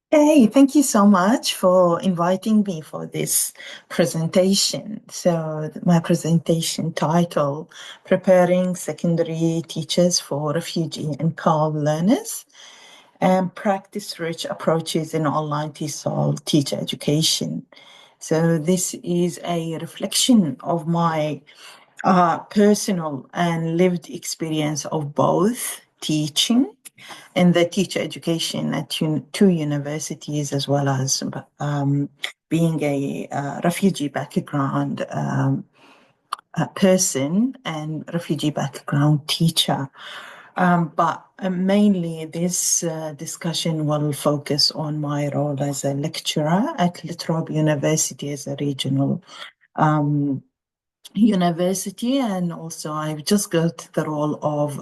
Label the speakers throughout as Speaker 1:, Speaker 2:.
Speaker 1: Hey, thank you so much for inviting me for this presentation. So, my presentation title, Preparing Secondary Teachers for Refugee and CALD Learners and Practice-Rich Approaches in Online TESOL Teacher Education. So, this is a reflection of my personal and lived experience of both teaching in the teacher education at two universities, as well as being a refugee background person and refugee background teacher. But mainly, this discussion will focus on my role as a lecturer at Trobe University as a regional um, university, and also I've just got the role of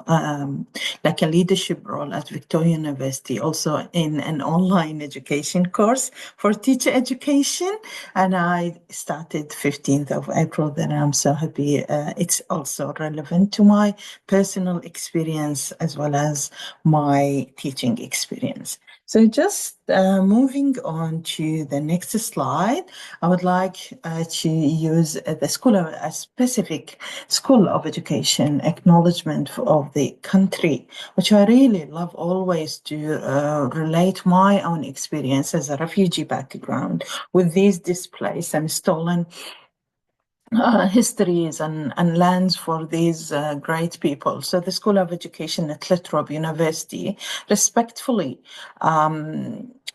Speaker 1: like a leadership role at Victoria University, also in an online education course for teacher education, and I started 15th of April. Then I'm so happy. It's also relevant to my personal experience as well as my teaching experience. So just moving on to the next slide, I would like to use the school of a specific school of education acknowledgement of the country, which I really love always to relate my own experience as a refugee background with these displaced and stolen histories and lands for these great people. So the School of Education at Latrobe University respectfully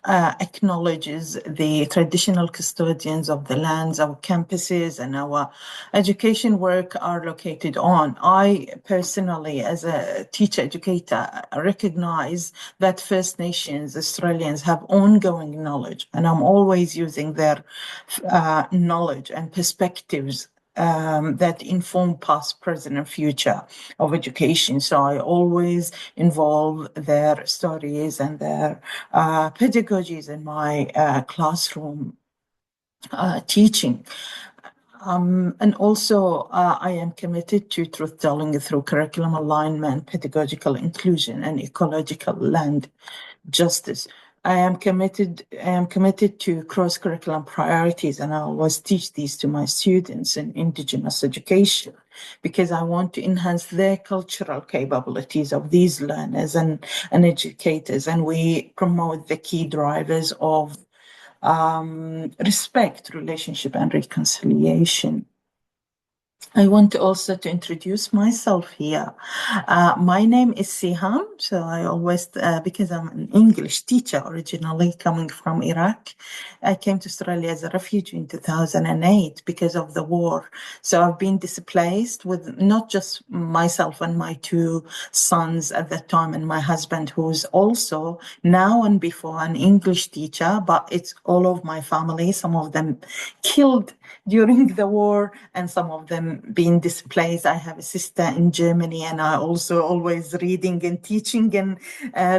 Speaker 1: acknowledges the traditional custodians of the lands our campuses and our education work are located on. I personally, as a teacher educator, recognize that First Nations Australians have ongoing knowledge, and I'm always using their knowledge and perspectives that inform past, present, and future of education. So I always involve their stories and their pedagogies in my classroom teaching. And also, I am committed to truth telling through curriculum alignment, pedagogical inclusion, and ecological land justice. I am committed to cross-curriculum priorities, and I always teach these to my students in Indigenous education because I want to enhance their cultural capabilities of these learners and educators, and we promote the key drivers of respect, relationship, and reconciliation. I want also to introduce myself here. My name is Seham, so I always, because I'm an English teacher originally coming from Iraq, I came to Australia as a refugee in 2008 because of the war. So I've been displaced with not just myself and my two sons at that time, and my husband, who's also now and before an English teacher, but it's all of my family, some of them killed during the war and some of them being displaced. I have a sister in Germany, and I also always reading and teaching and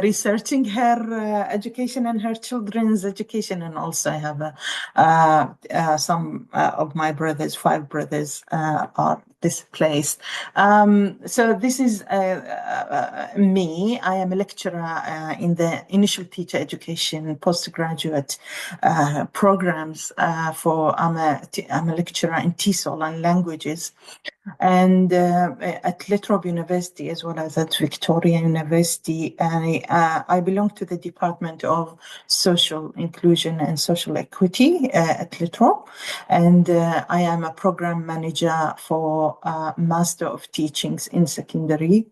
Speaker 1: researching her education and her children's education. And also I have some of my brothers, five brothers are displaced. So this is me. I am a lecturer in the initial teacher education postgraduate programs I'm a lecturer in TESOL and languages, and at Latrobe University as well as at Victoria University. I belong to the Department of Social Inclusion and Social Equity at Latrobe, and I am a program manager for Master of Teachings in Secondary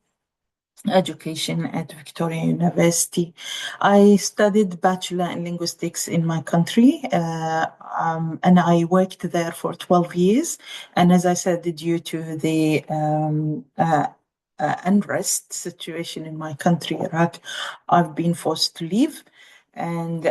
Speaker 1: Education at Victoria University. I studied Bachelor in Linguistics in my country, and I worked there for 12 years. And as I said, due to the unrest situation in my country, Iraq, I've been forced to leave. And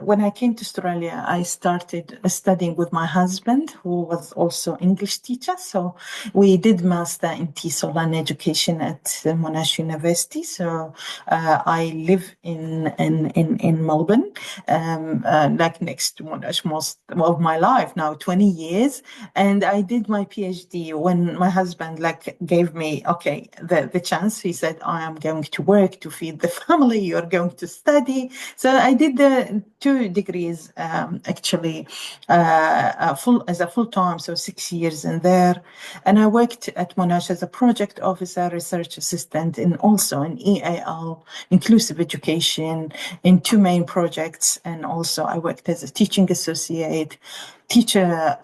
Speaker 1: when I came to Australia, I started studying with my husband, who was also English teacher. So we did master in TESOL and education at Monash University. So I live in Melbourne, like next to Monash most of my life now, 20 years. And I did my PhD when my husband like gave me the chance. He said, I am going to work to feed the family. You're going to study. So I did the 2 degrees actually, full as a full time, so 6 years in there, and I worked at Monash as a project officer, research assistant, and also in EAL, inclusive education, in 2 main projects, and also I worked as a teaching associate, teacher,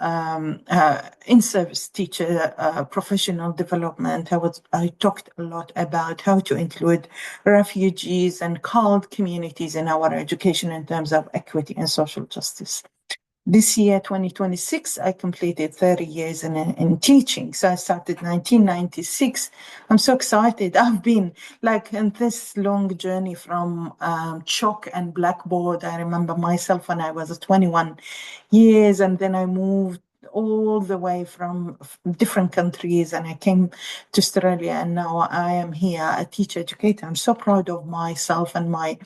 Speaker 1: in-service teacher, professional development. I talked a lot about how to include refugees and CALD communities in our education in terms of equity and social justice. This year, 2026, I completed 30 years in teaching. So I started 1996. I'm so excited. I've been like in this long journey from chalk and blackboard. I remember myself when I was 21 years, and then I moved all the way from different countries, and I came to Australia, and now I am here, a teacher educator. I'm so proud of myself and my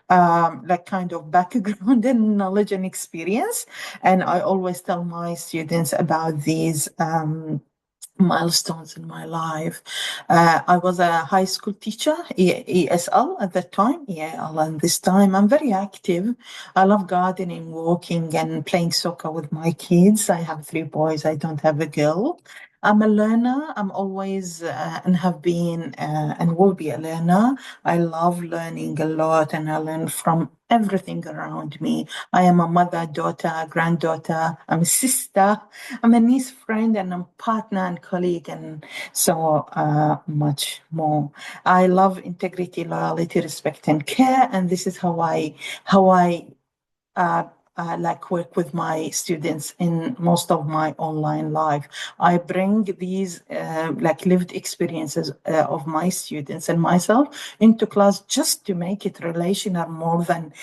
Speaker 1: like kind of background and knowledge and experience. And I always tell my students about these milestones in my life. I was a high school teacher, ESL at that time, EAL, and this time I'm very active. I love gardening, walking, and playing soccer with my kids. I have 3 boys, I don't have a girl. I'm a learner. I'm always and have been and will be a learner. I love learning a lot, and I learn from everything around me. I am a mother, daughter, granddaughter. I'm a sister. I'm a niece, friend, and a partner and colleague, and so much more. I love integrity, loyalty, respect, and care, and this is how I uh, like work with my students in most of my online life. I bring these like lived experiences of my students and myself into class just to make it relational more than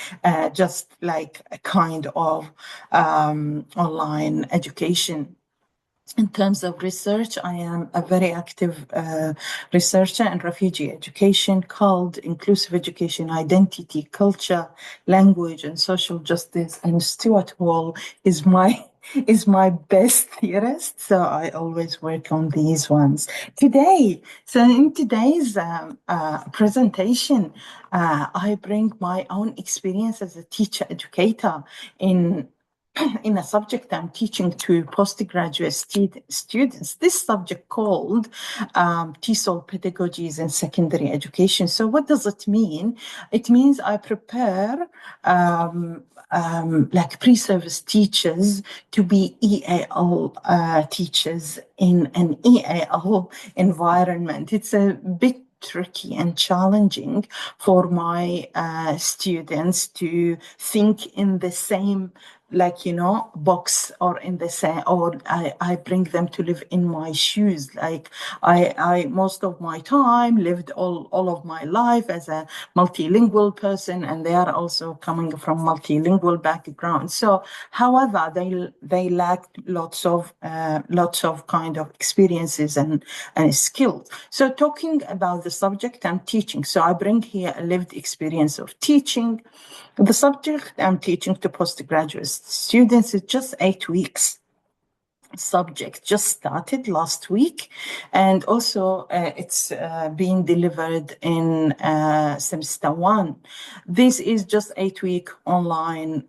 Speaker 1: just like a kind of online education. In terms of research, I am a very active researcher in refugee education, called inclusive education, identity, culture, language, and social justice. And Stuart Hall is my is my best theorist, so I always work on these ones. So in today's presentation, I bring my own experience as a teacher educator in in a subject I'm teaching to postgraduate students. This subject called TESOL pedagogies in secondary education. So what does it mean? It means I prepare like pre-service teachers to be EAL teachers in an EAL environment. It's a bit tricky and challenging for my students to think in the same box, or in the same, or I bring them to live in my shoes. Like I most of my time lived all of my life as a multilingual person, and they are also coming from multilingual background. So however, they lack lots of kind of experiences and skills. So talking about the subject I'm teaching, so I bring here a lived experience of teaching. The subject I'm teaching to postgraduate students is just 8 weeks. Subject just started last week, and also it's being delivered in semester 1. This is just 8 week online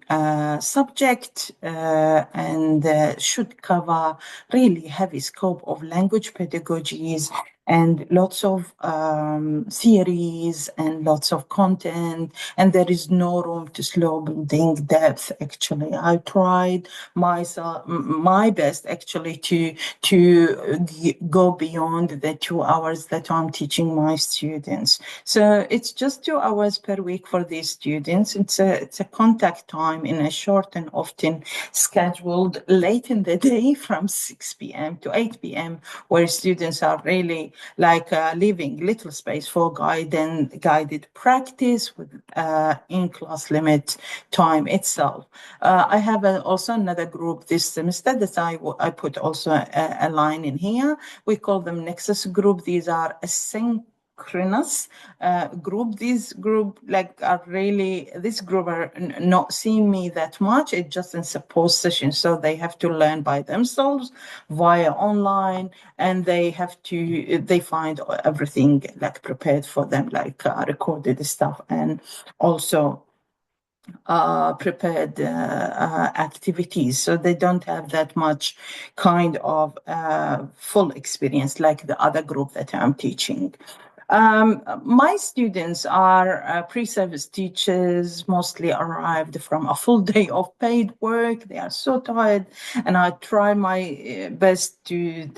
Speaker 1: subject, and should cover really heavy scope of language pedagogies and lots of theories and lots of content, and there is no room to slow building depth. Actually, I tried my best actually to go beyond the 2 hours that I'm teaching my students. So it's just 2 hours per week for these students. It's a contact time in a short and often scheduled late in the day from 6 p.m. to 8 p.m., where students are really like leaving little space for guided practice with in-class limit time itself. I have also another group this semester that I put also a line in here. We call them Nexus group. These are asynchronous group. This group are not seeing me that much. It's just in support session, so they have to learn by themselves via online, and they find everything like prepared for them, like recorded stuff, and also prepared activities, so they don't have that much kind of full experience like the other group that I'm teaching. My students are pre-service teachers, mostly arrived from a full day of paid work. They are so tired, and I try my best to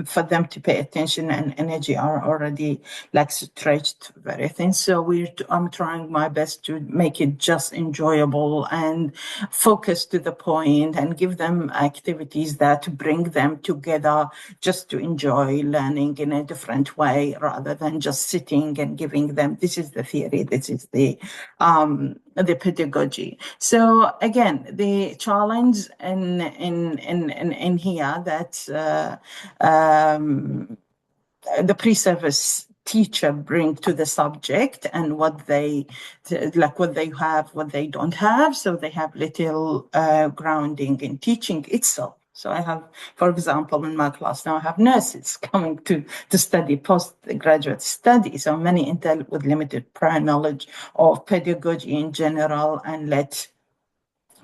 Speaker 1: for them to pay attention, and energy are already like stretched very thin. So I'm trying my best to make it just enjoyable and focus to the point, and give them activities that bring them together just to enjoy learning in a different way, rather than just sitting and giving them, this is the theory, this is the pedagogy. So again, the challenge in here that the pre-service teacher bring to the subject, and what they have, what they don't have. So they have little grounding in teaching itself. So I have, for example, in my class now, I have nurses coming to study postgraduate study. So many with limited prior knowledge of pedagogy in general, and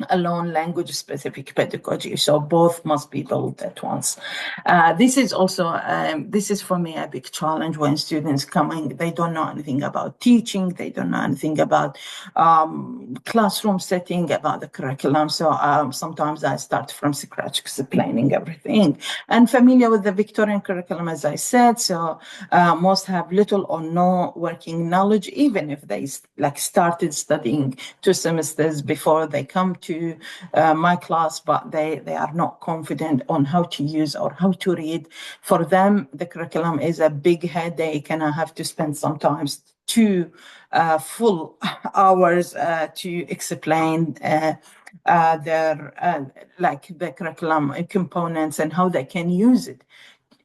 Speaker 1: alone language-specific pedagogy. So both must be built at once. This is also, this is for me a big challenge when students coming, they don't know anything about teaching, they don't know anything about classroom setting, about the curriculum. So sometimes I start from scratch explaining everything. And familiar with the Victorian curriculum, as I said, so most have little or no working knowledge, even if they started studying 2 semesters before they come to my class, but they are not confident on how to use or how to read. For them, the curriculum is a big headache, and I have to spend sometimes 2 full hours to explain their the curriculum components and how they can use it.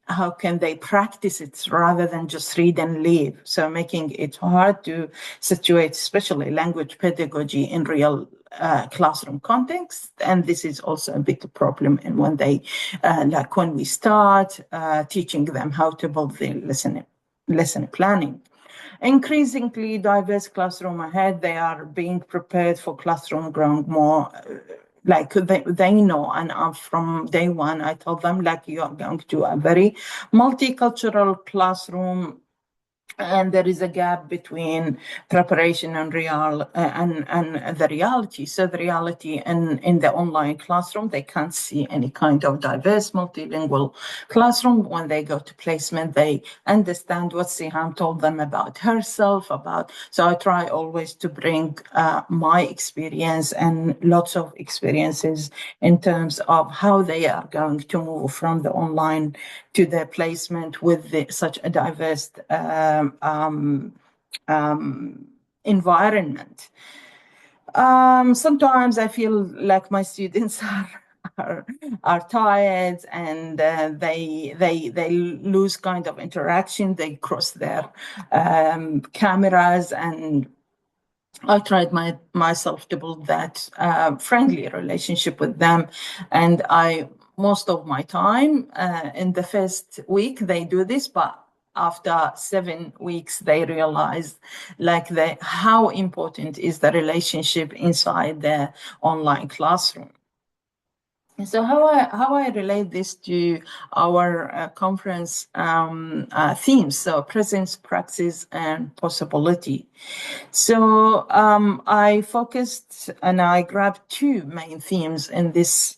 Speaker 1: How can they practice it rather than just read and leave? So making it hard to situate, especially language pedagogy, in real classroom context. And this is also a big problem. And when they, when we start teaching them how to build the lesson planning. Increasingly diverse classroom ahead, they are being prepared for classroom growing more they know, and from day one I told them you are going to a very multicultural classroom, and there is a gap between preparation and the reality. So the reality in the online classroom, they can't see any kind of diverse multilingual classroom. When they go to placement, they understand what Seham told them about herself, so I try always to bring my experience and lots of experiences in terms of how they are going to move from the online to their placement with such a diverse environment. Sometimes I feel like my students are tired, and they lose kind of interaction. They cross their cameras, and I tried myself to build that friendly relationship with them, and most of my time in the first week they do this, but after 7 weeks they realize how important is the relationship inside the online classroom. So how I relate this to our conference themes, so presence, praxis, and possibility. So I focused and I grabbed 2 main themes in this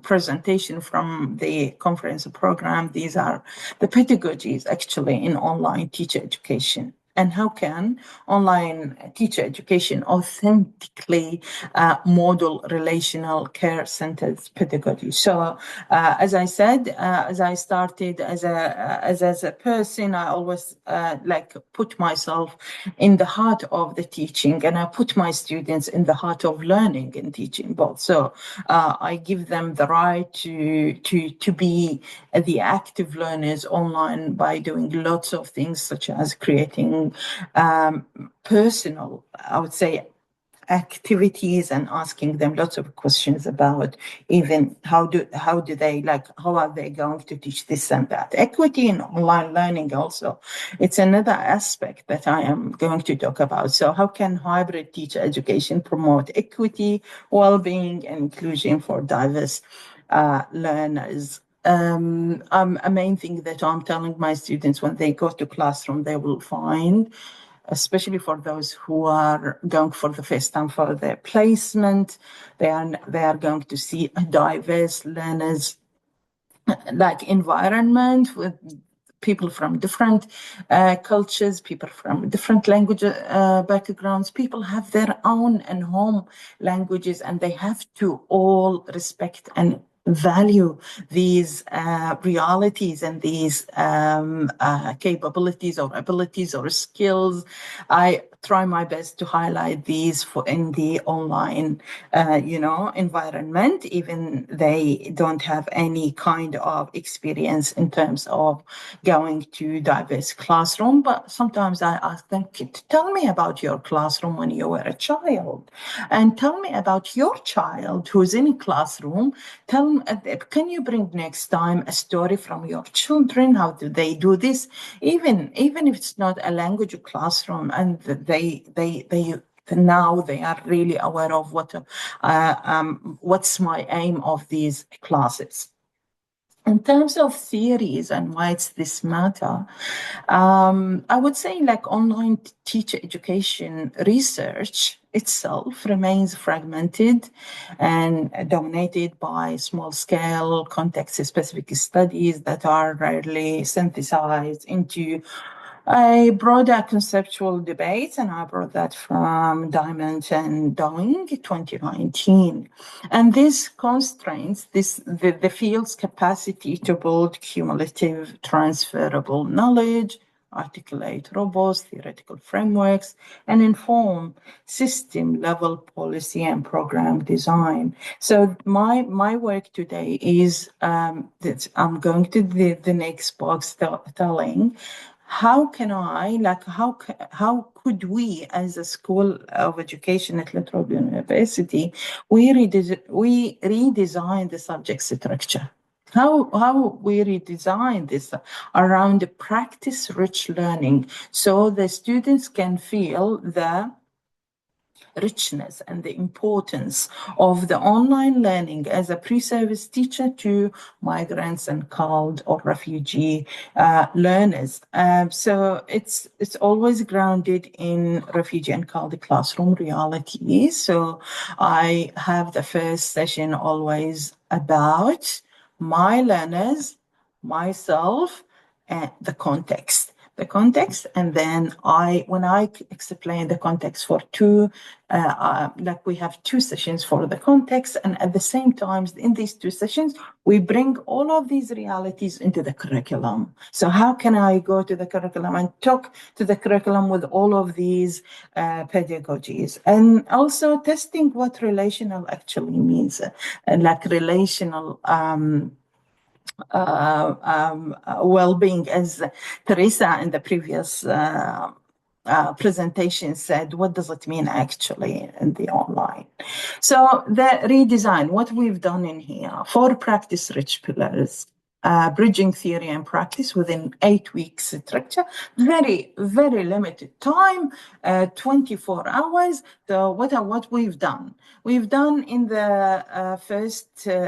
Speaker 1: presentation from the conference program. These are the pedagogies actually in online teacher education, and how can online teacher education authentically model relational care-centered pedagogy. So as I said, as I started as a person, I always put myself in the heart of the teaching, and I put my students in the heart of learning and teaching both. So I give them the right to be the active learners online by doing lots of things, such as creating personal, I would say, activities and asking them lots of questions about even how are they going to teach this and that. Equity in online learning also, it's another aspect that I am going to talk about. So how can hybrid teacher education promote equity, well-being, and inclusion for diverse learners? A main thing that I'm telling my students when they go to classroom, they will find, especially for those who are going for the first time for their placement, they are going to see a diverse learners like environment with people from different cultures, people from different language backgrounds. People have their own and home languages, and they have to all respect and value these realities and these capabilities or abilities or skills. I try my best to highlight these in the online, environment, even they don't have any kind of experience in terms of going to diverse classroom. But sometimes I ask them, tell me about your classroom when you were a child, and tell me about your child who's in a classroom. Tell me, can you bring next time a story from your children? How do they do this? Even if it's not a language classroom, and they now they are really aware of what's my aim of these classes. In terms of theories and why it's this matter, I would say like online teacher education research itself remains fragmented and dominated by small-scale context-specific studies that are rarely synthesized into a broader conceptual debate, and I brought that from Diamond and Dowing 2019. And this constrains the field's capacity to build cumulative transferable knowledge, articulate robust theoretical frameworks, and inform system-level policy and program design. So my work today is that I'm going to the next box telling how can how could we as a school of education at Trobe University, we redesign the subject structure? How we redesign this around the practice-rich learning so the students can feel the richness and the importance of the online learning as a pre-service teacher to migrants and CALD or refugee learners. So it's always grounded in refugee and CALD classroom reality. So I have the first session always about my learners, myself, and the context, and then when I explain the context for like we have two sessions for the context, and at the same time in these two sessions we bring all of these realities into the curriculum. So how can I go to the curriculum and talk to the curriculum with all of these pedagogies, and also testing what relational actually means, like relational well-being, as Teresa in the previous presentation said, what does it mean actually in the online? So the redesign, what we've done in here, 4 practice-rich pillars, bridging theory and practice within 8 weeks structure, very, very limited time, 24 hours. So what we've done? We've done in the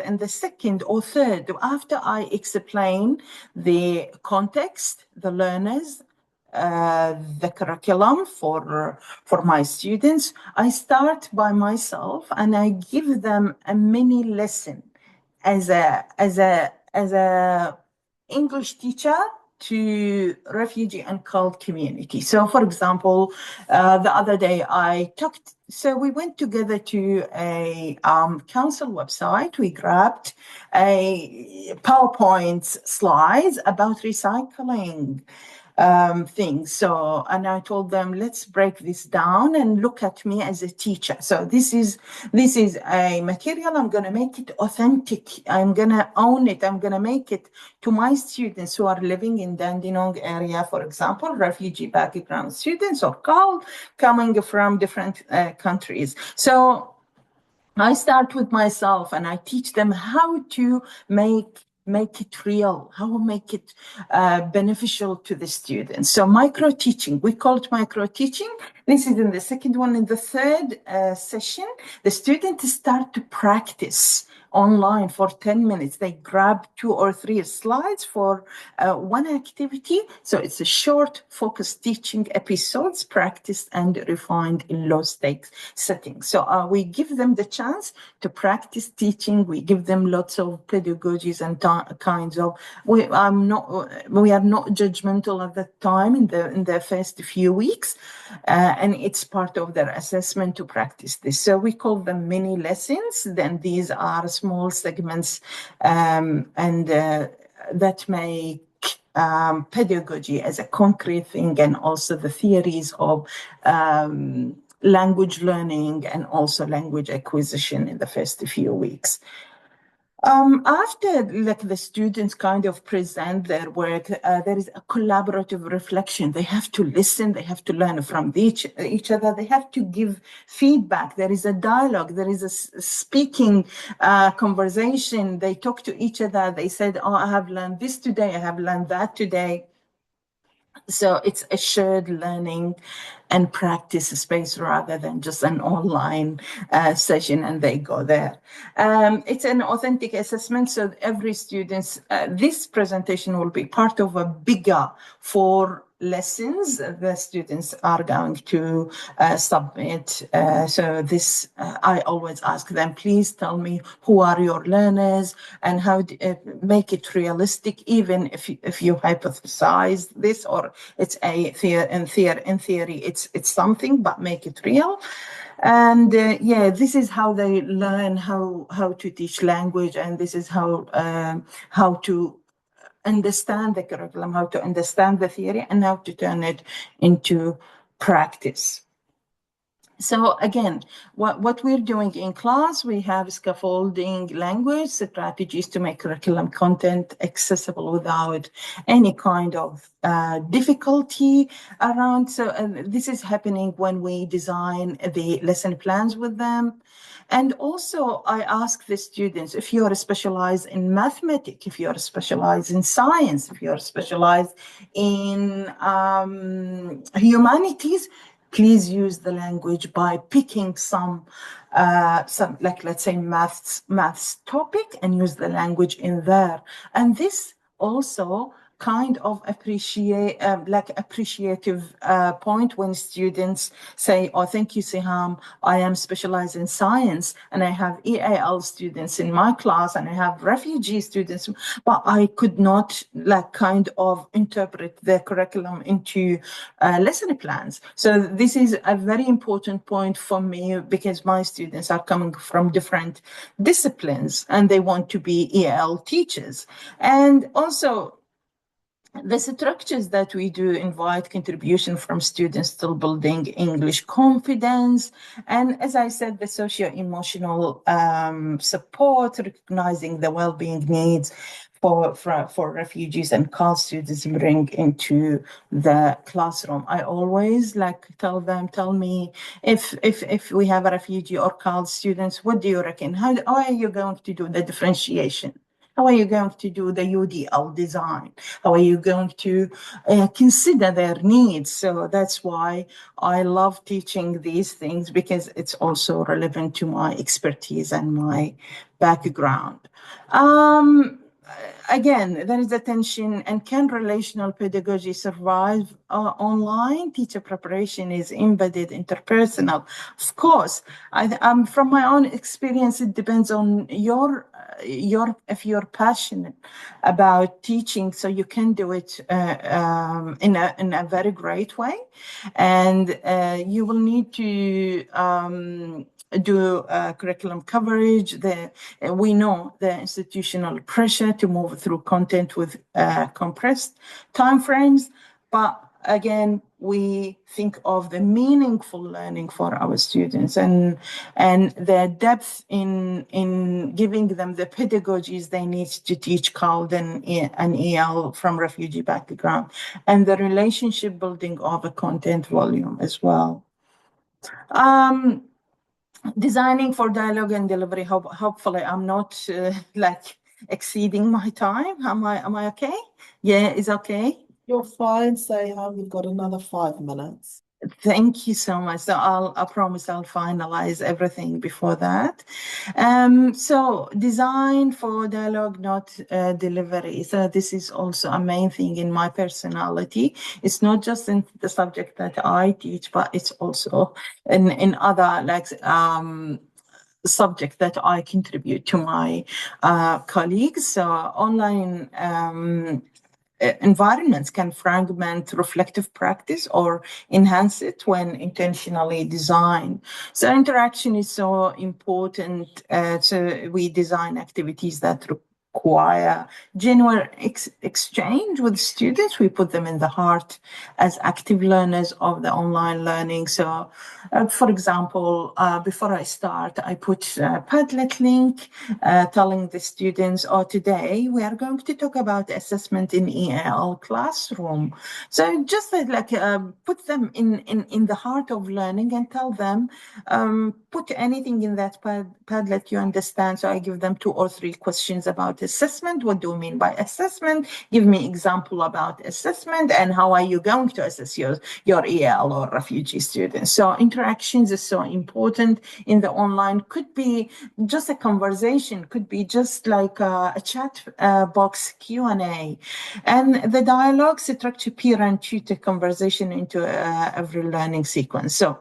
Speaker 1: in the second or third, after I explain the context, the learners, the curriculum for my students, I start by myself and I give them a mini lesson as a English teacher to refugee and CALD community. So, for example, the other day we went together to a council website. We grabbed a PowerPoint slides about recycling. things. So, and I told them, let's break this down and look at me as a teacher. So this is a material. I'm going to make it authentic. I'm going to own it. I'm going to make it to my students who are living in Dandenong area, for example, refugee background students or CALD coming from different countries. So I start with myself and I teach them how to make it real, how to make it beneficial to the students. So micro teaching, we call it micro teaching. This is in the second one. In the third session, the students start to practice online for 10 minutes. They grab 2 or 3 slides for one activity. So it's a short, focused teaching episodes, practiced and refined in low stakes settings. So we give them the chance to practice teaching. We give them lots of pedagogies and kinds of. We are not judgmental at the time in the first few weeks, and it's part of their assessment to practice this. So we call them mini lessons. Then these are small segments, and that make pedagogy as a concrete thing, and also the theories of language learning and also language acquisition in the first few weeks. After the students kind of present their work, there is a collaborative reflection. They have to listen, they have to learn from each other, they have to give feedback. There is a dialogue, there is a speaking conversation. They talk to each other. They said, oh, I have learned this today, I have learned that today. So it's a shared learning and practice space rather than just an online session and they go there. It's an authentic assessment. So every student's, this presentation will be part of a bigger 4 lessons the students are going to submit. So this, I always ask them, please tell me who are your learners and how make it realistic, even if you hypothesize this or it's a in theory it's something, but make it real. And this is how they learn how to teach language, and this is how to understand the curriculum, how to understand the theory, and how to turn it into practice. So again, what we're doing in class, we have scaffolding language strategies to make curriculum content accessible without any kind of difficulty around. So this is happening when we design the lesson plans with them. And also, I ask the students, if you are specialized in mathematics, if you are specialized in science, if you are specialized in humanities, please use the language by picking some like, let's say, maths topic, and use the language in there. And this also kind of appreciative point when students say, oh, thank you, Seham, I am specialized in science and I have EAL students in my class and I have refugee students, but I could not kind of interpret the curriculum into lesson plans. So this is a very important point for me, because my students are coming from different disciplines and they want to be EAL teachers. And also, the structures that we do invite contribution from students still building English confidence. And as I said, the socio-emotional support, recognizing the well-being needs for refugees and CALD students bring into the classroom. I always tell me if we have a refugee or CALD students, what do you reckon? How are you going to do the differentiation? How are you going to do the UDL design? How are you going to consider their needs? So that's why I love teaching these things, because it's also relevant to my expertise and my background. Again, there is a tension, and can relational pedagogy survive online? Teacher preparation is embedded, interpersonal. Of course, from my own experience, it depends on if you're passionate about teaching, so you can do it in a very great way, and you will need to do curriculum coverage. We know the institutional pressure to move through content with compressed timeframes, But again, we think of the meaningful learning for our students and the depth in giving them the pedagogies they need to teach CALD and EL from refugee background, and the relationship building of a content volume as well. Designing for dialogue and delivery. Hopefully, I'm not like exceeding my time. Am I okay? Yeah, is okay.
Speaker 2: You're fine, Seham. You've got another 5 minutes.
Speaker 1: Thank you so much. So I promise I'll finalize everything before that. So design for dialogue, not delivery. So this is also a main thing in my personality. It's not just in the subject that I teach, but it's also in other like subject that I contribute to my colleagues. So online environments can fragment reflective practice or enhance it when intentionally designed. So interaction is so important. So we design activities that require genuine exchange with students. We put them in the heart as active learners of the online learning. So, for example, before I start, I put a Padlet link telling the students, oh, today we are going to talk about assessment in EL classroom. So just like put them in the heart of learning and tell them, put anything in that Padlet you understand. So I give them 2 or 3 questions about assessment. What do you mean by assessment? Give me example about assessment and how are you going to assess your EL or refugee students. So interactions is so important in the online. Could be just a conversation, could be just like a chat box Q&A. And the dialogue structure peer and tutor conversation into every learning sequence. So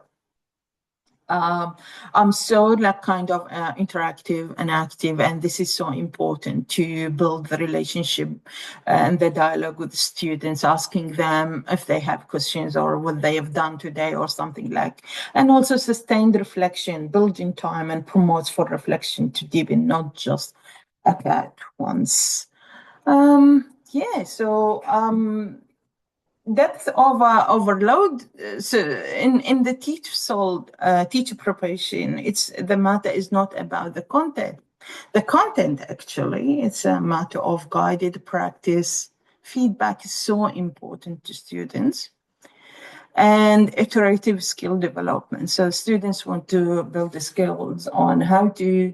Speaker 1: I'm so like kind of interactive and active, and this is so important to build the relationship and the dialogue with students, asking them if they have questions or what they have done today or something like, and also sustained reflection, building time and promotes for reflection to deepen, not just at once. Yeah, so depth of overload. So in the TESOL teacher preparation, it's the matter is not about the content. The content actually, it's a matter of guided practice. Feedback is so important to students and iterative skill development. So students want to build the skills on how to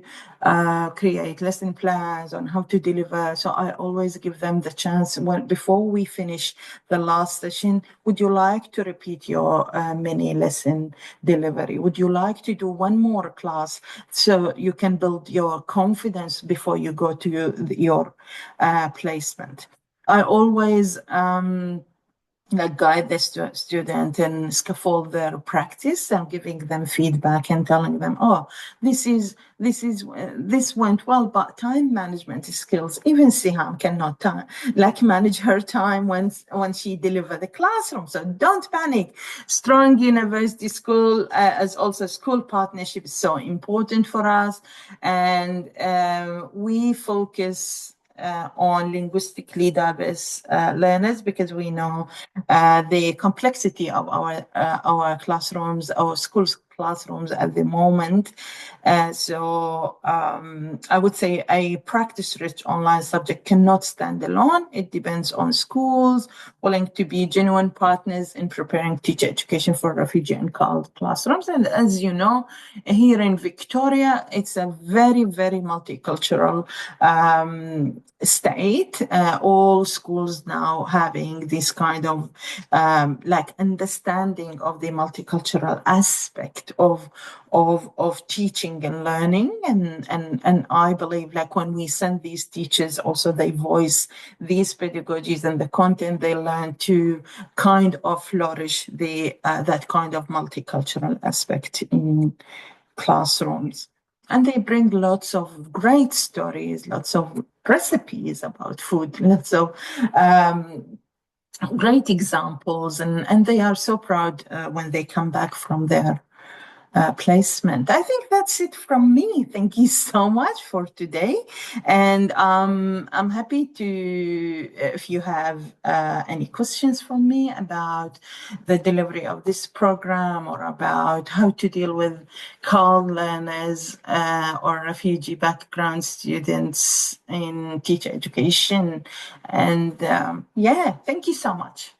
Speaker 1: create lesson plans, on how to deliver. So I always give them the chance before we finish the last session, would you like to repeat your mini lesson delivery? Would you like to do one more class so you can build your confidence before you go to your placement? I always like guide the student and scaffold their practice and giving them feedback and telling them, oh, this went well, but time management skills, even Seham cannot like manage her time when she deliver the classroom. So don't panic. Strong university school as also school partnership is so important for us, and we focus on linguistically diverse learners because we know the complexity of our classrooms, our schools classrooms at the moment. So I would say a practice-rich online subject cannot stand alone. It depends on schools willing to be genuine partners in preparing teacher education for refugee and CALD classrooms. And as you know, here in Victoria, it's a very, very multicultural state. All schools now having this kind of like understanding of the multicultural aspect of teaching and learning, and I believe like when we send these teachers also they voice these pedagogies and the content they learn to kind of flourish the that kind of multicultural aspect in classrooms. And they bring lots of great stories, lots of recipes about food, lots of great examples, and they are so proud when they come back from their placement. I think that's it from me. Thank you so much for today. And I'm happy to, if you have any questions for me about the delivery of this program or about how to deal with CALD learners or refugee background students in teacher education. And yeah, thank you so much.